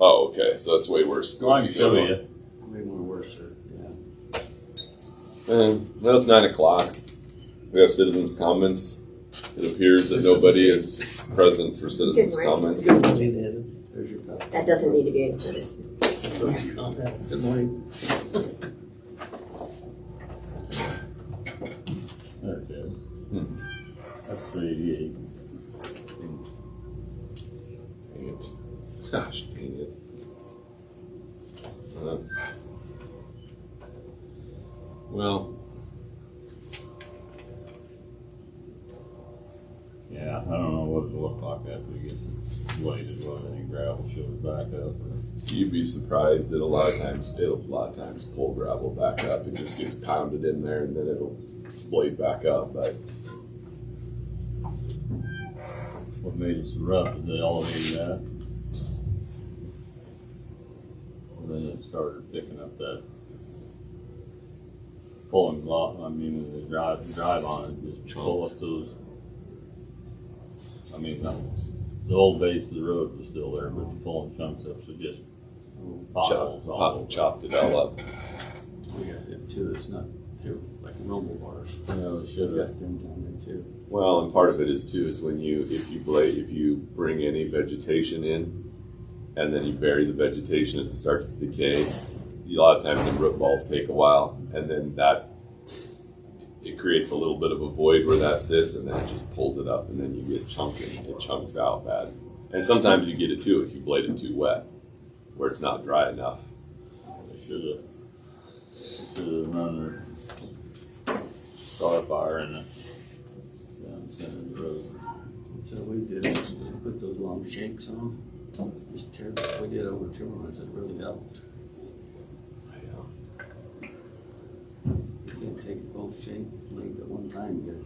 Oh, okay. So it's way worse. Well, I can show you. Way more worse, sir. Yeah. Well, it's 9 o'clock. We have citizens' comments. It appears that nobody is present for citizens' comments. There's your copy. That doesn't need to be included. Good morning. Okay. That's 388. Dang it. Gosh, dang it. Well, Yeah, I don't know what it'll look like after it gets bladed, whether any gravel shows back up. you'd be surprised that a lot of times pull gravel back up. It just gets pounded in there and then it'll blade back up. But What made it so rough is they elevated that. And then it started picking up that pulling block. I mean, when they drive on it, just pull up those. I mean, the old base of the road was still there, but the pulling chunks up, so just potholes all over. chopped it all up. We got it too. It's not too like normal bars. You know, it should Got have. them down there too. Well, and part of it is too is when if you bring any vegetation in, and then you bury the vegetation as it starts to decay, a lot of times the root balls take a while, and then it creates a little bit of a void where that sits, and then it just pulls it up, and then you get chunking. It chunks out bad, and sometimes you get it too if you blade it too wet, where it's not dry enough. They should have run their star fire in it down the center of the road. So we did is we put those long shanks on. Just tear. We did over timberlands. It really helped. You can't take both shank length at one time. You gotta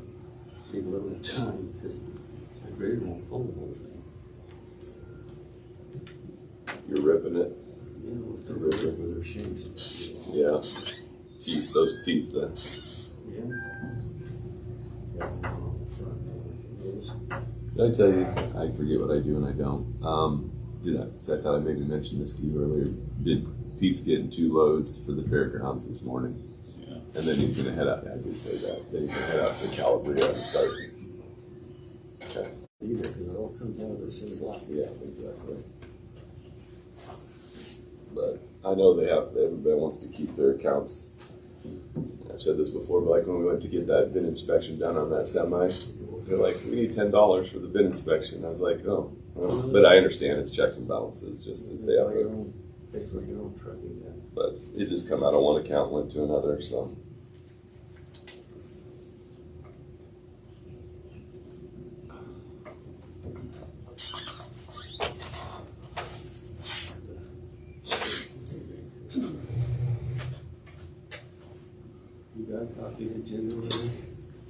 take a little bit of time because the grader won't fold the whole thing. You're ripping it. Yeah, we'll still rip with their shanks. Yeah, those teeth. Yeah. Yeah, on the front. Those. Did I tell you? I forget what I do and I don't. I thought I maybe mentioned this to you earlier. Pete's getting 2 loads for the fairgrounds this morning. Yeah. And then he's going to head out. Yeah, I did tell you that. Then he's going to head out to Calabria and start. Okay. Either because it all comes out of the same lot. Yeah, exactly. But I know everybody wants to keep their accounts. I've said this before, but like when we went to get that bin inspection done on that semi, they're like, we need $10 for the bin inspection. I was like, oh, well. But I understand it's checks and balances, just that they have to. Pay for your own trucking then. But it just come out of one account, went to another, so. You got a copy of the agenda already?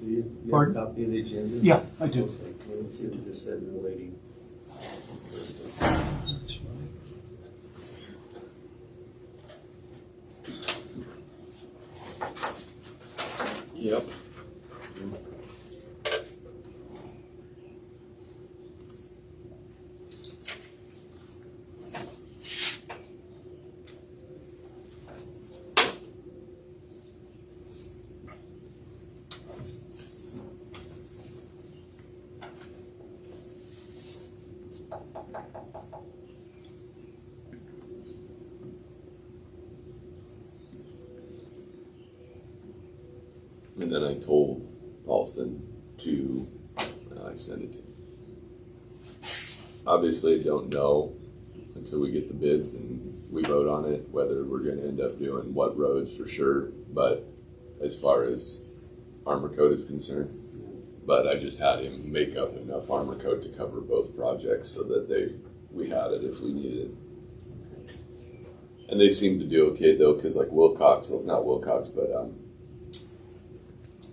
Do you? You have a Pardon? copy of the agenda? Yeah, I do. Okay, let me see what you just said in the waiting. That's fine. Yep. And then I told Paulson to, I sent it to him. Obviously, I don't know until we get the bids and we vote on it, whether we're going to end up doing what roads for sure. But as far as Armor Coat is concerned, but I just had him make up enough Armor Coat to cover both projects so that we had it if we needed it. And they seem to do okay though, because like not Wilcox, but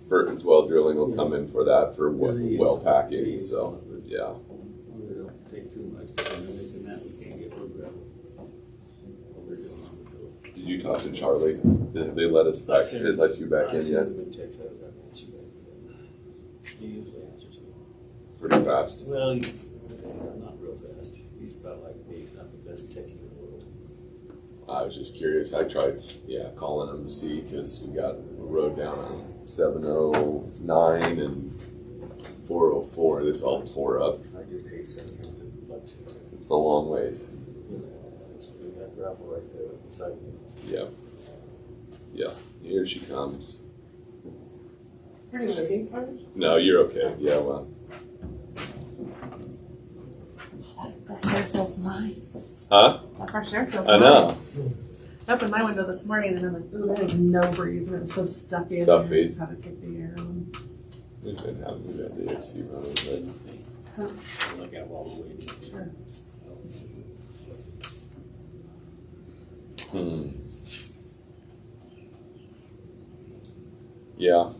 Burton's Well Drilling will come in for that for well packing. So yeah. Well, they don't take too much, because I know making that we can't get road gravel. What they're doing on the road. Did you talk to Charlie? Did they let us back? Did they let you back in yet? I've been text out that answer back. He usually answers me. Pretty fast. Well, not real fast. He's about like me. He's not the best tech in the world. I was just curious. I tried, calling them to see because we got a road down on 709 and 404 that's all tore up. I just hate sending him to Lexington. It's a long ways. So we got gravel right there beside me. Yeah. Yeah. Here she comes. Are you looking for it? No, you're okay. Yeah, well. That fresh air feels nice. Huh? That fresh air feels I know. nice. I opened my window this morning and I'm like, ooh, there's no breeze and it's so stuffy. in Stuffy. there. I just had to kick the air on. We've been having the AC running, I'll look at while we're waiting. Sure. but yeah,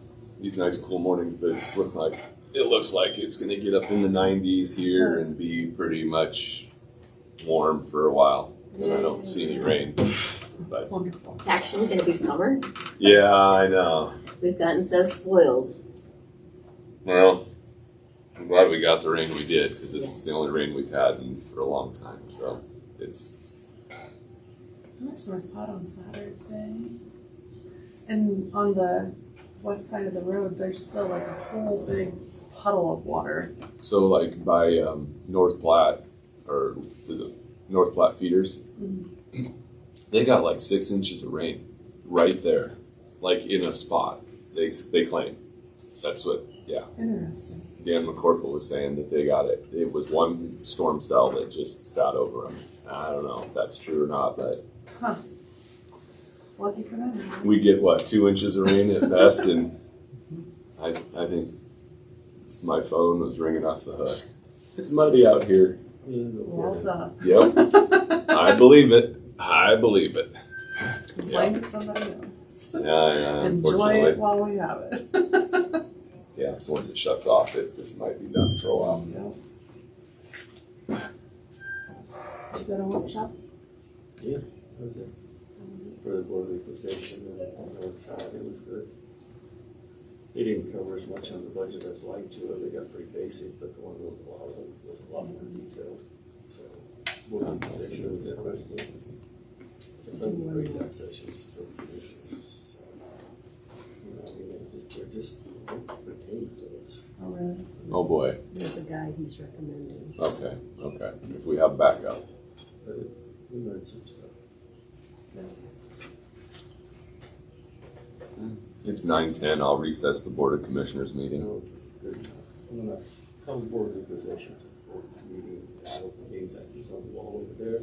these nice cool mornings, but it looks like it's gonna get up in the 90s here and be pretty much warm for a while. And I don't see any rain. But Wonderful. It's actually going to be summer. yeah, I know. We've gotten so spoiled. Well, I'm glad we got the rain we did because it's the only rain we've had for a long time. So it's. I went to North Pod on Saturday. And on the west side of the road, there's still like a whole big puddle of water. So like by North Platte, or is it North Platte feeders? Mm-hmm. They got like 6 inches of rain right there, like in a spot. They claim. That's what, yeah. Interesting. Dan McCorkle was saying that they got it. It was one storm cell that just sat over them. I don't know if that's true or not, but Huh. Lucky for them. we get 2 inches of rain at best, and I think my phone was ringing off the hook. It's muddy out here. Well done. Yep, I believe it. I believe it. Complain to somebody else. Yeah, Enjoy unfortunately. it while we have it. Yeah, so once it shuts off, this might be done for a while. Yep. Did you go to a workshop? Yeah, that was it. For the board equalization and the workshop, it was good. They didn't cover as much on the budget as I'd like to. They got pretty basic, but the one was a lot more detailed. So, board equalization was interesting. Some great down sessions for the commissioners. They're just pertaining to us. Oh, really? Oh boy. There's a guy he's recommending. Okay. If we have backup. But we learned some stuff. It's 9:10. I'll recess the Board of Commissioners meeting. No, good enough. I'm gonna call the board equalization board meeting, open meetings that is on the wall over there.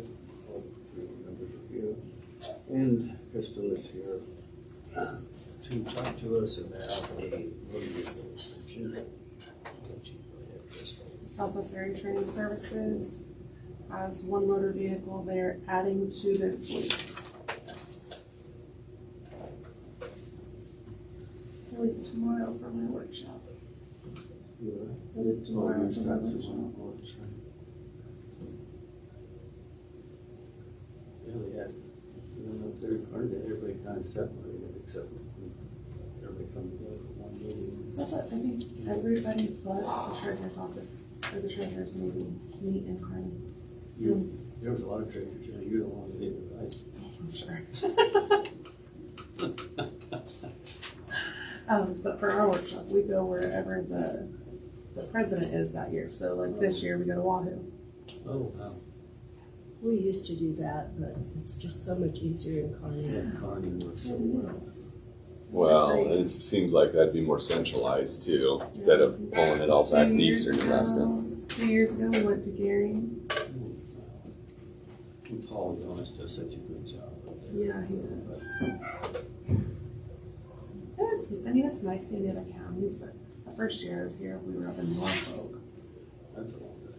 All three members are here. And Crystal is here to talk to us about a motor vehicle extension. Crystal. Southwest Area Training Services has one motor vehicle they're adding to their fleet. I leave tomorrow for my workshop. You I leave tomorrow for my straps workshop. on. Yeah, they had, I don't know if they're part of it, everybody kind of separated except everybody come together for one meeting. That's what, I think everybody but the treasurer's office, or the treasurer's meeting, meet in Kearney. There was a lot of treasures, you know, you're the one that did it, right? I'm sure. But for our workshop, we go wherever the president is that year. So like this year, we go to Wahoo. Oh, wow. We used to do that, but it's just so much easier in Kearney. Yeah, Connie works so well. Well, and it seems like that'd be more centralized too, instead of pulling it all back to eastern Nebraska. 2 years ago, we went to Gary. Paul, to be honest, does such a good job. Yeah, he does. It's nice seeing the other counties, but the first year I was here, we were up in Norfolk. That's a long day.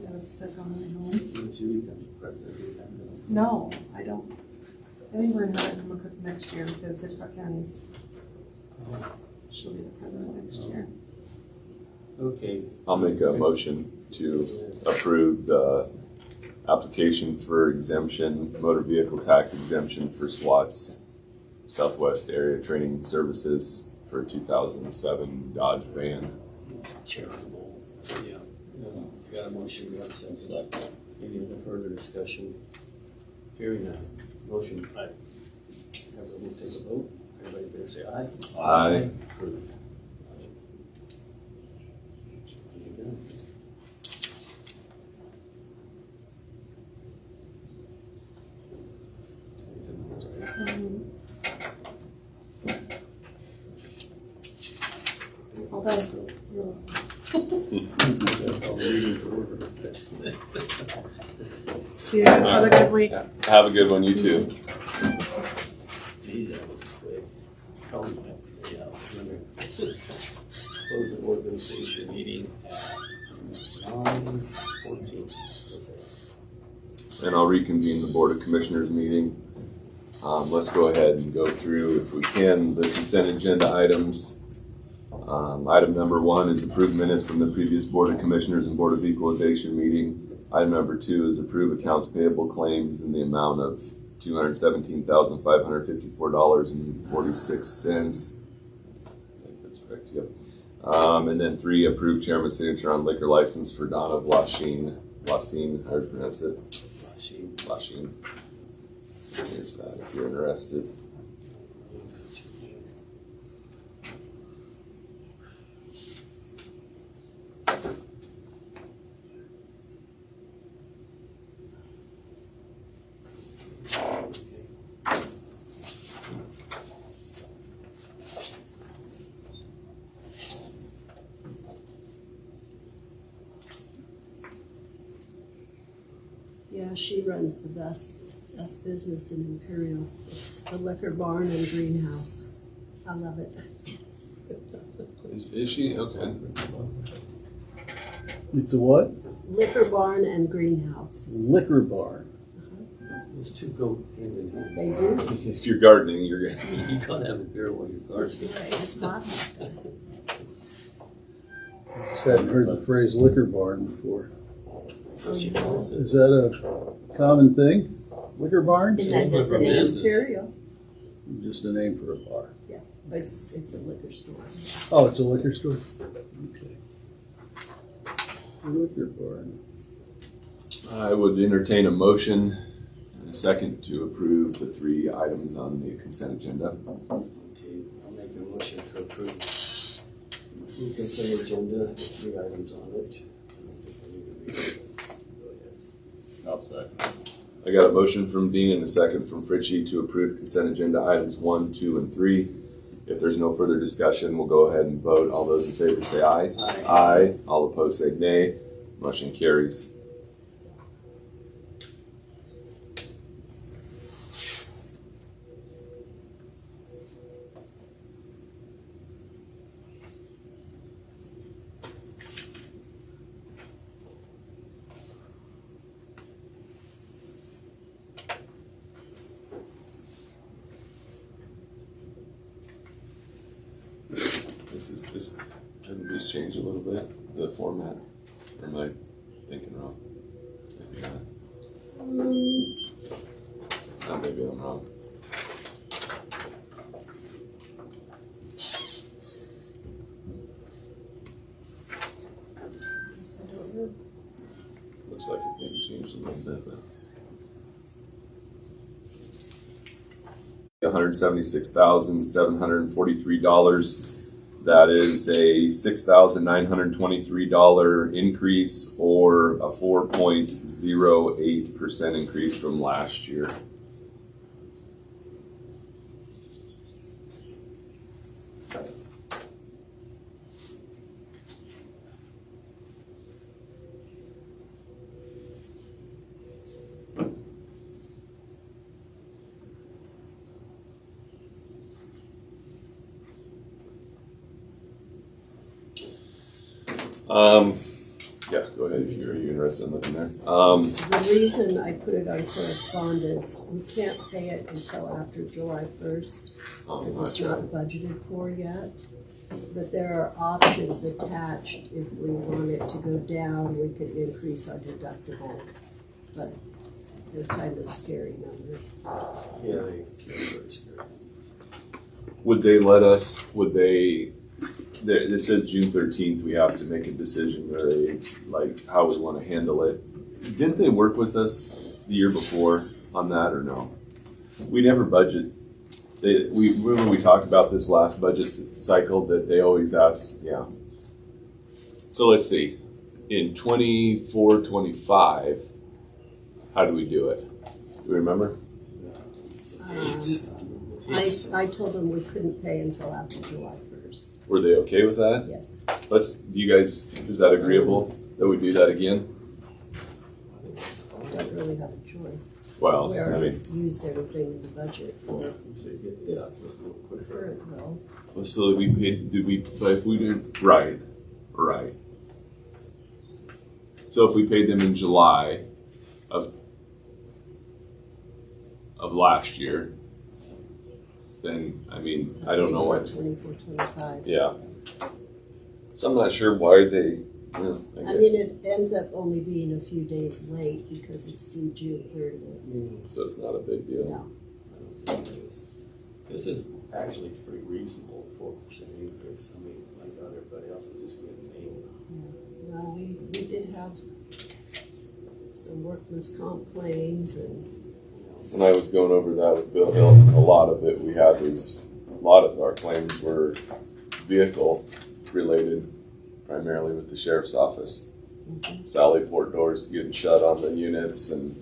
I was sick on the way home. Would you become president? No, I don't. I think we're gonna have her come cook next year because Hitchcock County's, she'll be the president next year. Okay. I'll make a motion to approve the application for exemption, motor vehicle tax exemption for SWAT's Southwest Area Training Services for a 2007 Dodge van. It's charitable. Yeah. Got a motion, got a second. Any other further discussion? Hearing none. Motion, aye. We'll take a vote. Everybody there say aye. Aye. Approved. There you go. Hold on. See you guys. Have a good week. Have a good one, you too. Geez, that was quick. Oh, yeah. Close the organization meeting at 9:14. And I'll reconvene the Board of Commissioners meeting. Let's go ahead and go through, if we can, the consent agenda items. Item number 1 is approved minutes from the previous Board of Commissioners and Board of Equalization meeting. Item number 2 is approve accounts payable claims in the amount of $217,554.46. I think that's correct, yep. And then 3, approve chairman's signature on liquor license for Donna Vlasin, how do you pronounce it? Vlasin. Here's that if you're interested. Yeah, she runs the best business in Imperial. It's the liquor barn and greenhouse. I love it. Is she? Okay. It's a what? Liquor barn and greenhouse. Liquor bar. Those two go hand in hand. They do. If you're gardening, you're good. You gotta have a beer while you're That's gardening. right. It's hot. Just hadn't heard the phrase liquor barn before. What she calls it. Is that a common thing? Liquor barn? Is that just the name Business. Imperial? Just a name for a bar. Yeah, but it's a liquor store. Oh, it's a liquor store? Okay. Liquor barn. I would entertain a motion and a second to approve the 3 items on the consent agenda. Okay, I'll make a motion to approve the consent agenda, 3 items on it. I'll second. I got a motion from Dean and a second from Fritchie to approve consent agenda items 1, 2, and 3. If there's no further discussion, we'll go ahead and vote. All those in favor say aye. Aye. Aye. All opposed say nay. Motion carries. This hasn't this changed a little bit, the format? Or am I thinking wrong? Maybe not. Oh, maybe I'm wrong. Yes, I don't know. Looks like it maybe changed a little bit, but. $176,743. That is a $6,923 increase, or a 4.08% increase from last year. Yeah, go ahead if you're interested in looking there. The reason I put it on correspondence, we can't pay it until after July 1st, because it's not budgeted for yet. But there are options attached. If we want it to go down, we could increase our deductible. But they're kind of scary numbers. Yeah, they're very scary. Would they let us, this says June 13th, we have to make a decision where how we want to handle it. Didn't they work with us the year before on that or no? We never budget. We remember we talked about this last budget cycle that they always asked, yeah. So let's see, in 24-25, how do we do it? Do we remember? I told them we couldn't pay until after July 1st. Were they okay with that? Yes. Do you guys, is that agreeable that we do that again? We don't really have a choice. Well, We I already mean, used everything in the budget for So you get these out to us a little quicker. current bill. so we paid, but if we did, right. So if we paid them in July of last year, then, I mean, I don't know what, 24, 25. yeah. So I'm not sure why they, I mean, it ends up only being a few days late because it's due June 30th. so it's not a big deal. No. This is actually pretty reasonable, 4% increase. I mean, I thought everybody else was just getting nailed. Well, we did have some workman's comp claims and When I was going over that with Bill Hill, a lot of it we had was, a lot of our claims were vehicle related, primarily with the sheriff's office. Sally port doors getting shut on the units and,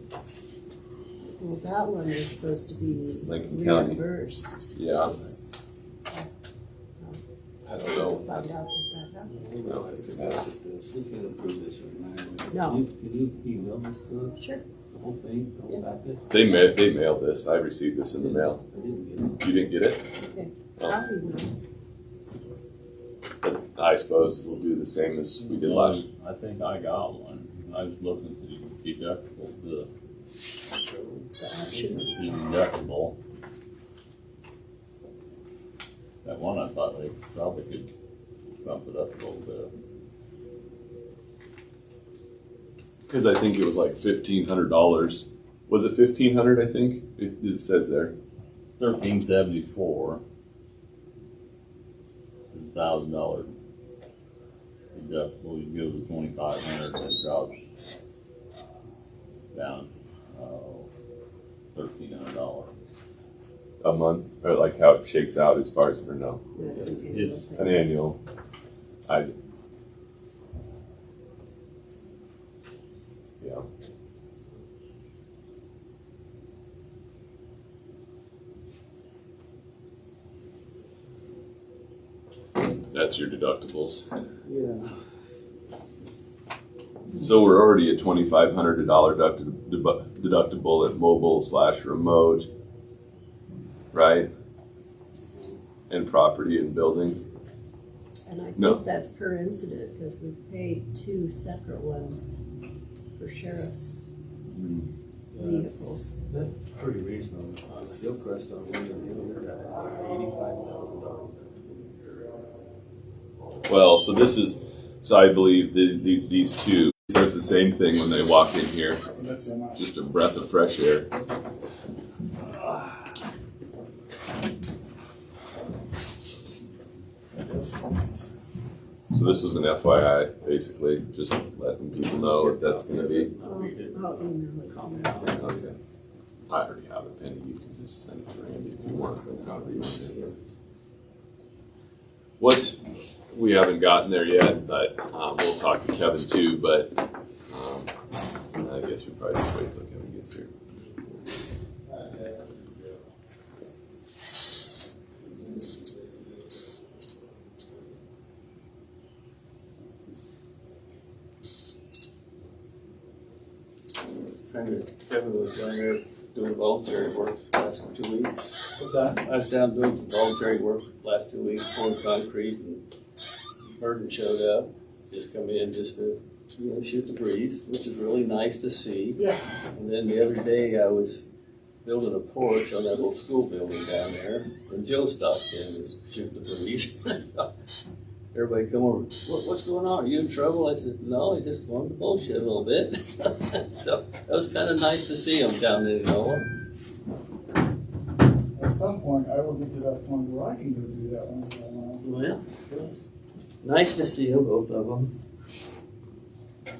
well, that one was supposed to be Lincoln County. reimbursed. yeah, I don't know. Find out if that happened. We know how to do this. We can improve this right now. No. Can you email this to us? Sure. The whole thing, the whole packet? They mailed this. I received this in the mail. I didn't get it. You didn't get it? Okay. Oh. I'll email. I suppose we'll do the same as we did last. I think I got one. I was looking at the deductible, The options. the deductible. That one I thought they probably could bump it up a little bit. Because I think it was like $1,500. Was it $1,500? I think it says there. $1,374. $1,000 deductible. You go to $2,500, and it drops down $1,300. A month, or like how it shakes out as far as, or no, That's okay. It's- an annual. Yeah. That's your deductibles. Yeah. So we're already at $2,500 deductible at mobile/remote, right? And property and buildings. And I No. think that's per incident because we paid 2 separate ones for sheriff's vehicles. That's pretty reasonable. On the Hillcrest on William Hill, they're at $85,000. Well, so this is, so I believe these two, it says the same thing when they walk in here. Just a breath of fresh air. So this was an FYI, basically, just letting people know what that's gonna be. I'll email it. Okay. I already have it, Penny, you can just send it to Randy if you want, however you want to do it. We haven't gotten there yet, but we'll talk to Kevin too, but I guess we probably just wait till Kevin gets here. Kevin was down there doing voluntary work the last 2 weeks. What's that? I was down doing voluntary work the last 2 weeks, pouring concrete, and Burton showed up. Just come in just to, shoot the breeze, which is really nice to see. Yeah. And then the other day I was building a porch on that little school building down there, and Joe stopped in and shoot the breeze. Everybody come over, what's going on? Are you in trouble? I said, no, I just wanted to bullshit a little bit. So that was kind of nice to see him down there, At some point, I will get to that point where I can go do that once in a while. Well, it was nice to see them, both of them. I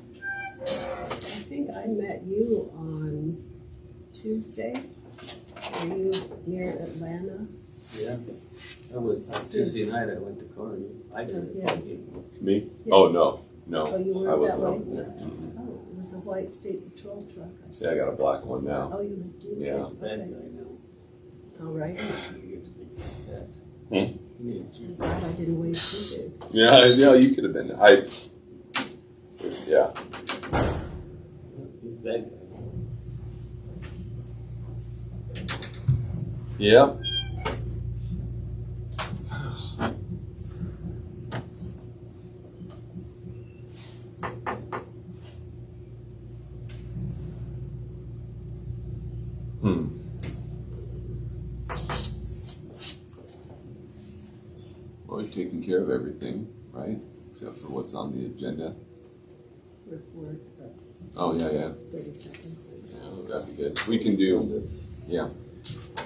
think I met you on Tuesday? Are you near Atlanta? Yeah. I went, Tuesday night I went to Kearney. I didn't. Yeah. Me? Yeah. Oh, no, no. Oh, you I weren't that wasn't way? over there. Mm-mm. Oh, it was a white state patrol truck. See, I got a black one now. Oh, you do? Yeah. Bad Okay. guy now. All right. You get to be that. Hmm? You get to- I'm glad I didn't wait too big. Yeah, you could have been. Yeah. He's a bad guy. Yeah. Hmm. Well, we've taken care of everything, right? Except for what's on the agenda. Report, Oh, yeah. 30 seconds. Yeah, that'd be good. We can do, yeah.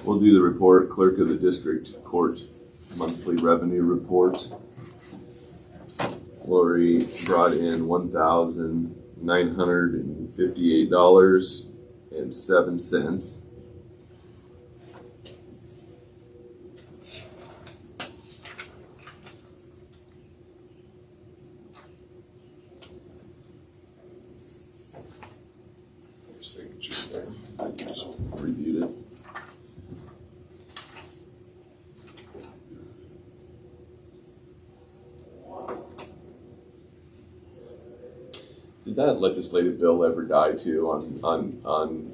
We'll do the report, clerk of the district court monthly revenue report. Lori brought in $1,958.07. Your signature there. I just reviewed it. Did that legislative bill ever die too on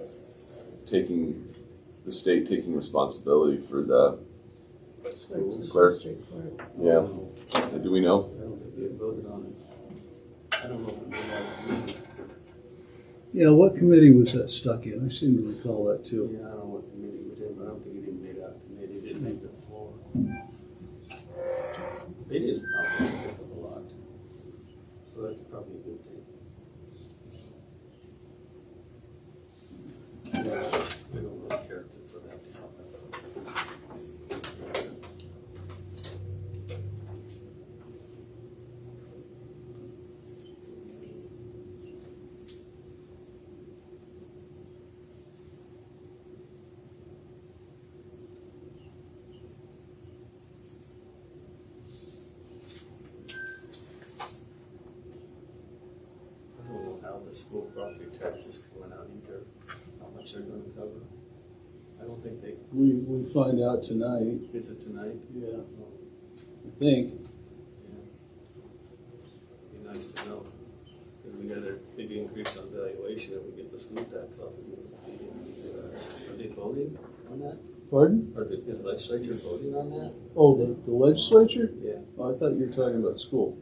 taking the state taking responsibility for the Clerk's of Clerk. district court. yeah? Do we know? I don't think they voted on it. I don't know if it was on the meeting. Yeah, what committee was that stuck in? I seem to recall that too. Yeah, I don't know what committee it was in, but I don't think it even made it out to committee. It didn't make the floor. They didn't probably pick up a lot. So that's probably a good thing. We don't really care for that to happen. I don't know how the school property tax is coming out either, how much they're gonna cover. I don't think they, We find out tonight, is it tonight? yeah, I think. Be nice to know. Cause we got a big increase on valuation if we get the school tax off. Are they voting on that? Pardon? Is the legislature voting on that? Oh, the legislature? Yeah. Oh, I thought you were talking about school.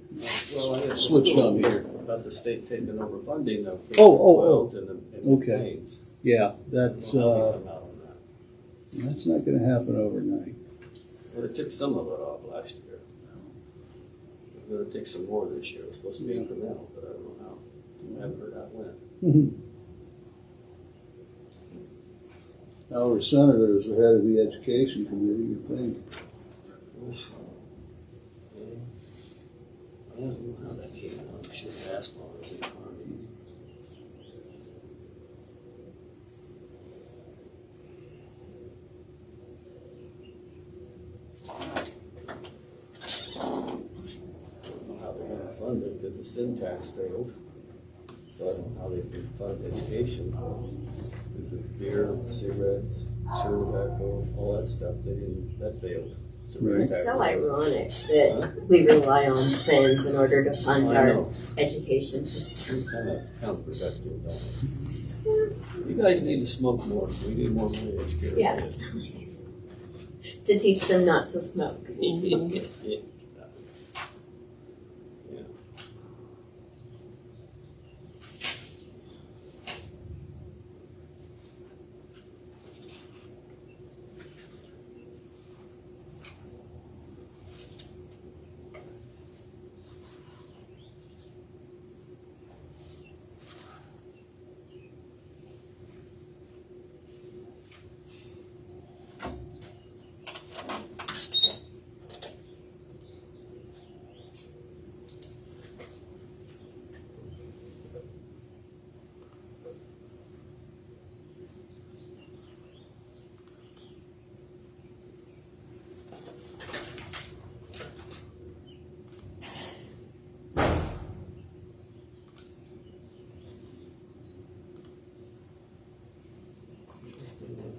Well, I had the Switched school on me here. About the state taking over funding of K Oh. 12 and the Okay. Plains. Yeah, I don't that's, know how they come out on that. that's not gonna happen overnight. Well, they took some of it off last year. They're gonna take some more this year. It's supposed to be Yeah. incremental, but I don't know how. I haven't heard how it went. Our senator is the head of the education committee, you think? I don't know how that came out. I should have asked while I was in Kearney. I don't know how they're gonna fund it, because the sin tax failed. So I don't know how they can fund education. Is it beer, cigarettes, chewing tobacco, all that stuff, that failed. to raise Right. It's so taxes. ironic that we rely on SINs in order to fund I our know. education system. Kind of counterproductive, don't we? You guys need to smoke more, so we need more money to educate our Yeah. kids. To teach them not to smoke. Yeah. Yeah.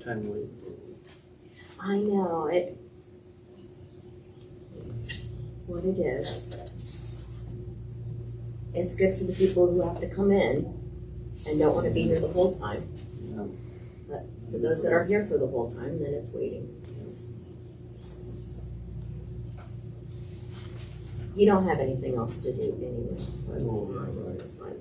Time we, I know, it's what it is. It's good for the people who have to come in and don't wanna be here the whole time. Yeah. But for those that are here for the whole time, then it's waiting. You don't have anything else to do anyway, so Oh, right. it's fine.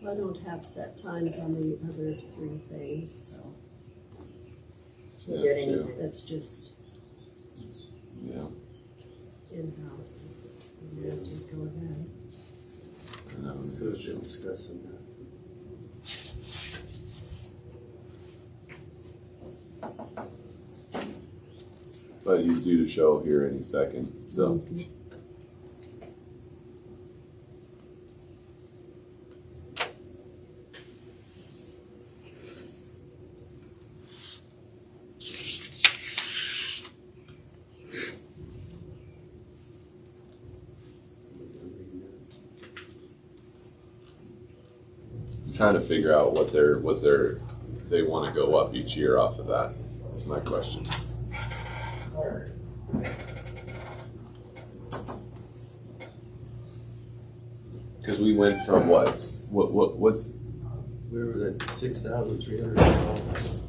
I don't have set times on the other three things, so You can do it Yeah, anytime. that's just Yeah. in-house. You have to go ahead. And that was we good. should discuss them. But he's due to show here any second, so. I'm trying to figure out what they want to go up each year off of that. That's my question. Because we went from what's We were at 6,312.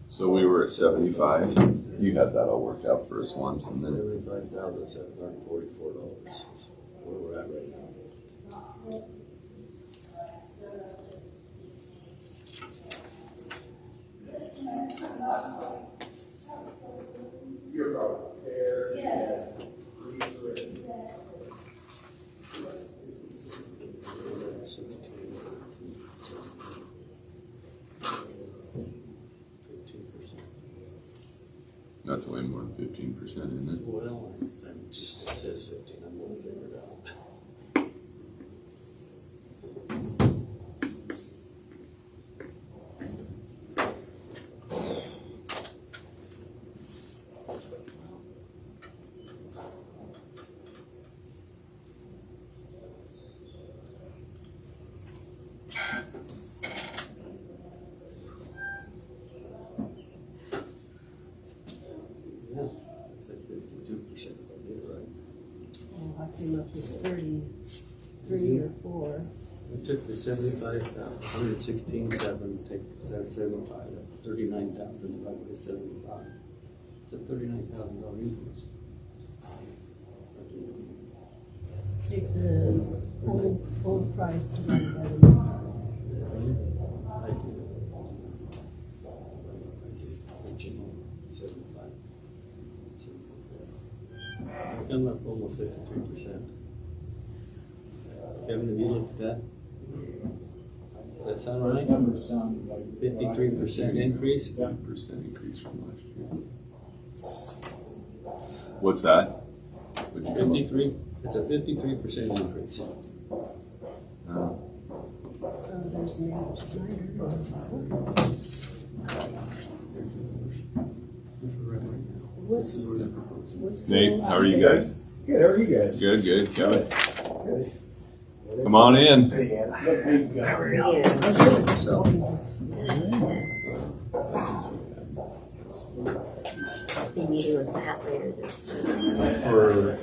so we were at 75. You had that all worked out for us once, and then $75,744 is where we're at right now. that's way more than 15%, isn't it? Well, I'm just, it says 15, I'm gonna figure it out. Yeah, it's like 52% if I did it right. Well, I came up with 33 or 4. We took the 116,700, take that 75, that's 39,000 divided by 75. It's a $39,000 increase. Take the old price divided by the new price. I did. 75. I come up almost 53%. Kevin, have you looked at that? Does that sound Those right? numbers sound like. 53% increase? 3% increase from last year. What's that? What'd you come up? 53, it's a 53% increase. Oh, There's Nate Snyder. What's the Nate, how are you guys? Good, how are you guys? Good, good. Kevin, Good. come on in. Hey, Anna. Look, big guy. How are you? Yeah. How's it going yourself? Be meeting with Pat later this week, For,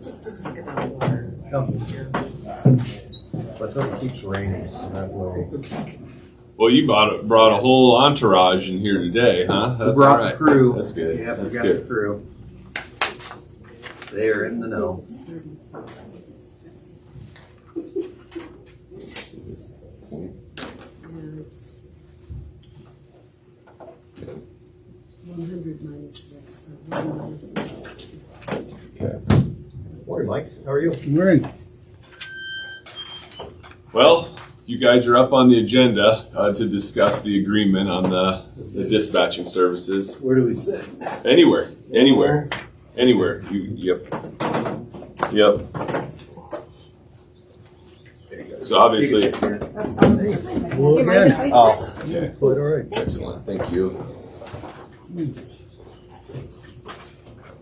just to talk about water. let's hope it keeps raining, so that will. Well, you brought a whole entourage in here today, huh? That's Brought all right. the crew. That's good. Yeah, we That's got the good. crew. They are in the know. It's 30. Yeah, it's 100 minus this, 1 minus this is 30. Okay. Morning, Mike. How are you? Morning. Well, you guys are up on the agenda to discuss the agreement on the dispatching services. Where do we sit? Anywhere. Yep. So obviously, Well, You mind if again, I sit? okay, quite all right. excellent. Thank you.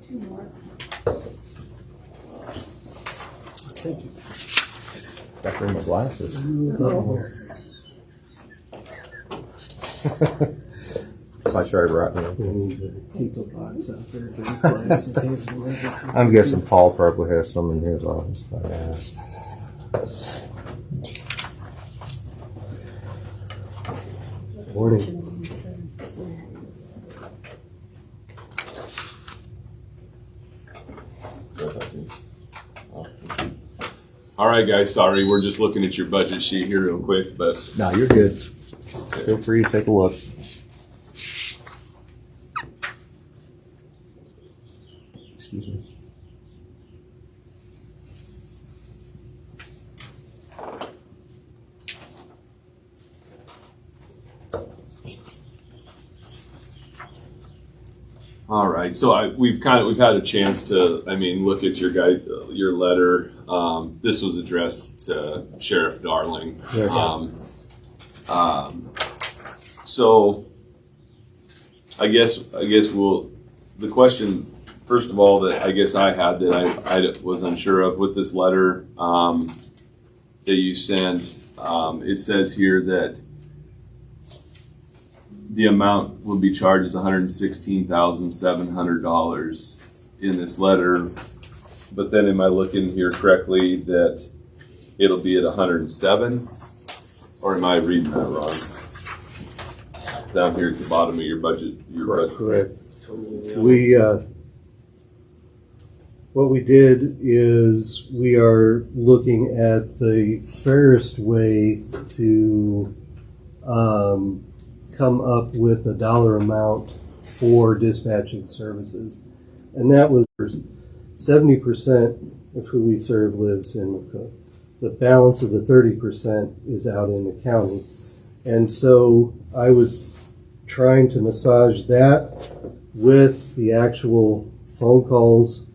Two more. Thank you. Got to bring my glasses. Not sure I brought them. Keep a box out there. for the class in case of emergency. I'm guessing Paul probably has some in his office. I asked. Morning. All right, guys. Sorry, we're just looking at your budget sheet here real quick, but No, you're good. Feel free to take a look. Excuse me. all right. So we've had a chance to, look at your letter. This was addressed to Sheriff Darling. So I guess the question, first of all, that I guess I had that I was unsure of with this letter that you sent, it says here that the amount would be charged is $116,700 in this letter. But then am I looking here correctly that it'll be at 107? Or am I reading that wrong? Down here at the bottom of your budget. Correct. We, what we did is we are looking at the fairest way to come up with a dollar amount for dispatching services. And that was 70% of who we serve lives in McCook. The balance of the 30% is out in the county. And so I was trying to massage that with the actual phone calls,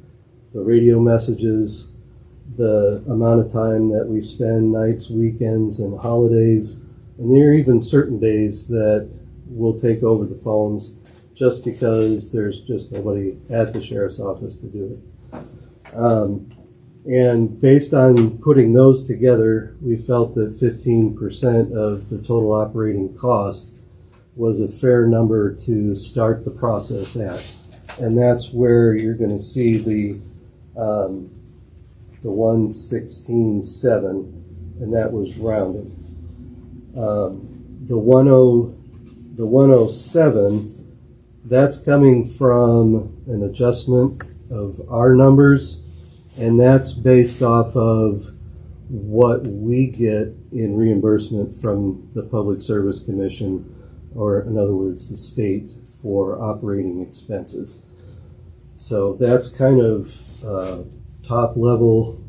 the radio messages, the amount of time that we spend nights, weekends, and holidays. And there are even certain days that we'll take over the phones just because there's just nobody at the sheriff's office to do it. And based on putting those together, we felt that 15% of the total operating cost was a fair number to start the process at. And that's where you're going to see the 116.7, and that was rounded. The 107, that's coming from an adjustment of our numbers, and that's based off of what we get in reimbursement from the Public Service Commission, or in other words, the state, for operating expenses. So that's kind of top level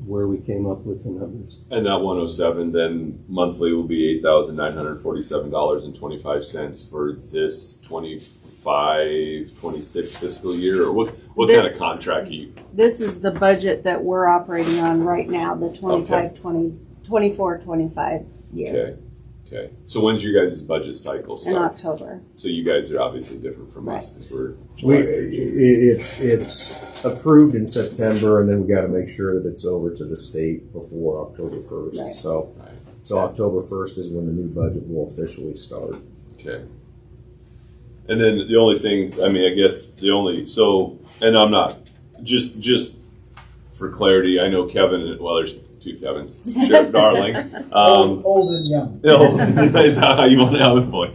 where we came up with the numbers. And that 107 then monthly will be $8,947.25 for this 25-26 fiscal year, or what kind of contract are you? This is the budget that we're operating on right now, the 24-25 year Okay. So when's your guys' budget cycle in start? October. So you guys are obviously different from us because we're We, July through June. it's approved in September, and then we got to make sure that it's over to the state before October 1st. Right. So October 1st is when the new budget will officially start. Okay. And then the only thing, and I'm not, just for clarity, I know Kevin, well, there's two Kevins, Sheriff Darling. Old and young. That's how you want to have the boy.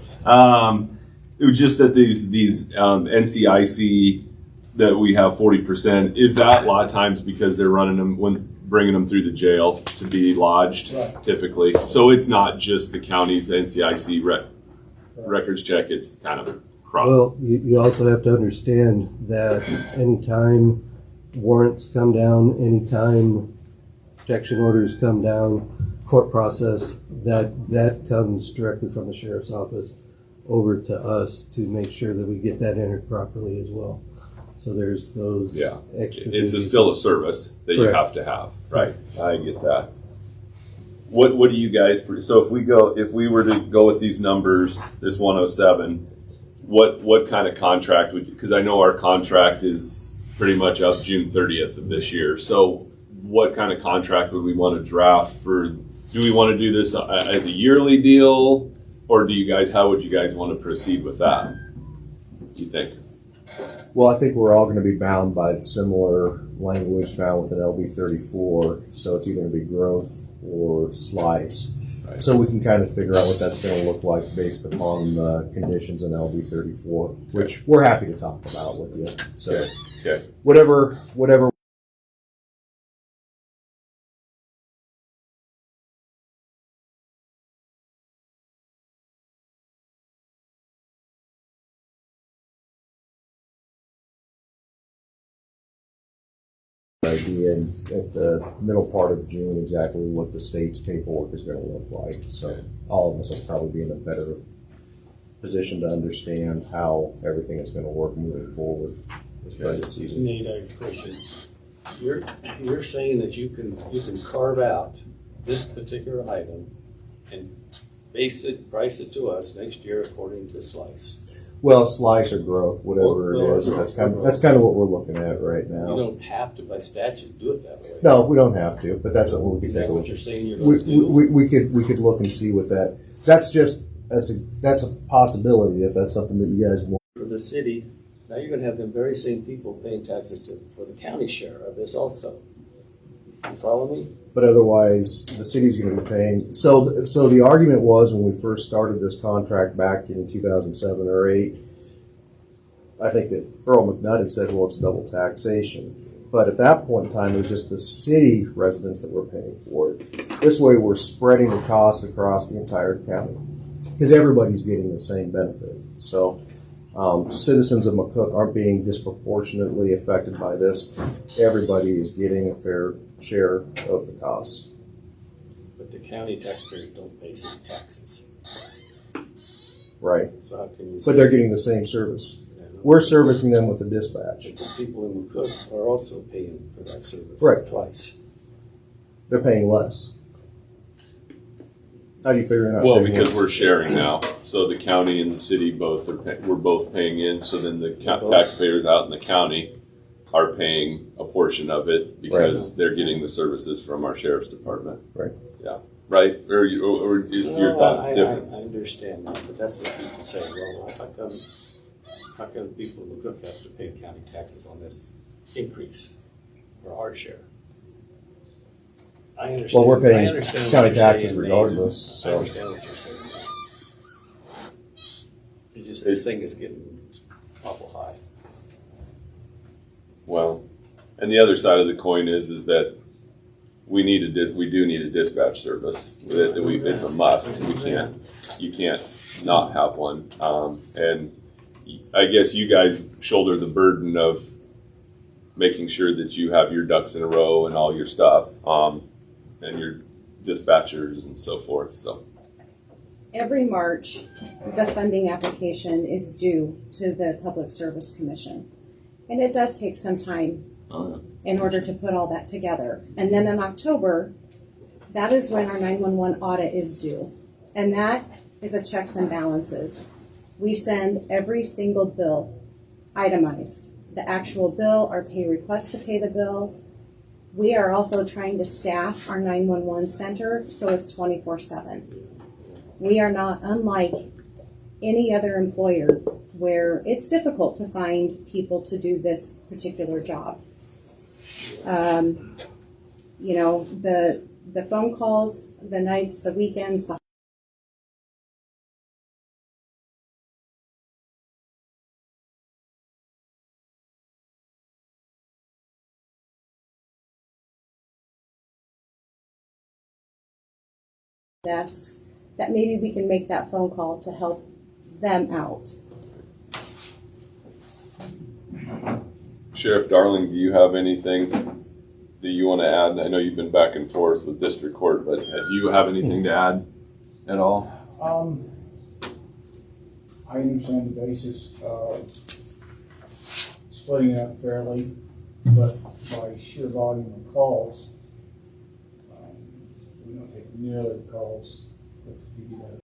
It was just that these NCIC that we have 40%, is that a lot of times because they're running them bringing them through the jail to be lodged, Right. typically. So it's not just the county's NCIC records check, it's kind of a crop. Well, you also have to understand that anytime warrants come down, anytime protection orders come down, court process, that comes directly from the sheriff's office over to us to make sure that we get that entered properly as well. So there's those extra It's duties. still a service that you Correct. have to have, right? I get that. What do you guys, so if we were to go with these numbers, this 107, what kind of contract would you, because I know our contract is pretty much up June 30th of this year. So what kind of contract would we want to draft for, do we want to do this as a yearly deal, or how would you guys want to proceed with that? Do you think? Well, I think we're all going to be bound by similar language found with an LB 34. So it's either going to be growth or slice. Right. So we can kind of figure out what that's going to look like based upon the conditions in LB 34, which we're happy to talk about with you. So Okay. whatever idea at the middle part of June exactly what the state's paperwork is going to look like. So all of us will probably be in a better position to understand how everything is going to work moving forward this budget season. Nate, I have a question. You're saying that you can carve out this particular item and price it to us next year according to slice. Well, slice or growth, whatever Well, it is, that's kind of what we're looking at right You now. don't have to by statute do it that way. No, we don't have to, but that's what we could Is take that a what look. you're saying you're going to do? We could look and see what that's a possibility if that's something that you guys want. For the city, now you're going to have them very same people paying taxes for the county share of this also. You follow me? But otherwise, the city's going to be paying. So the argument was when we first started this contract back in 2007 or 8, I think that Earl McNutt said, well, it's double taxation. But at that point in time, it was just the city residents that were paying for it. This way, we're spreading the cost across the entire county because everybody's getting the same benefit. So citizens of McCook aren't being disproportionately affected by this. Everybody is getting a fair share of the costs. But the county taxpayers don't pay city taxes. Right. So how can you say? But they're getting the same service. We're servicing them with the dispatch. But the people in McCook are also paying for that service. Right. Twice. They're paying less. How do you figure it out? Well, because we're sharing now, so the county and the city we're both paying in. So then the taxpayers out in the county are paying a portion of it because they're getting the services from our sheriff's department. Right. Yeah. Right. Or is your thought different? I understand that, but that's what people say. Well, how come people in McCook have to pay county taxes on this increase for our share? I understand. Well, we're paying I understand what county you're taxes saying, regardless. Nate. I So. understand what you're saying. It's just this thing is getting awful high. Well, and the other side of the coin is that we do need a dispatch service. It's a must. You can't not have one. And I guess you guys shoulder the burden of making sure that you have your ducks in a row and all your stuff, and your dispatchers and so forth. So Every March, the funding application is due to the Public Service Commission. And it does take some time in order to put all that together. And then in October, that is when our 911 audit is due. And that is a checks and balances. We send every single bill itemized. The actual bill, our pay request to pay the bill. We are also trying to staff our 911 center so it's 24/7. We are not unlike any other employer where it's difficult to find people to do this particular job. The phone calls, the nights, the weekends, the desks, that maybe we can make that phone call to help them out. Sheriff Darling, do you have anything that you want to add? I know you've been back and forth with district court, but do you have anything to add at all? I understand the basis of splitting it up fairly, but by sheer volume of calls, we don't take nearly the calls that you get out of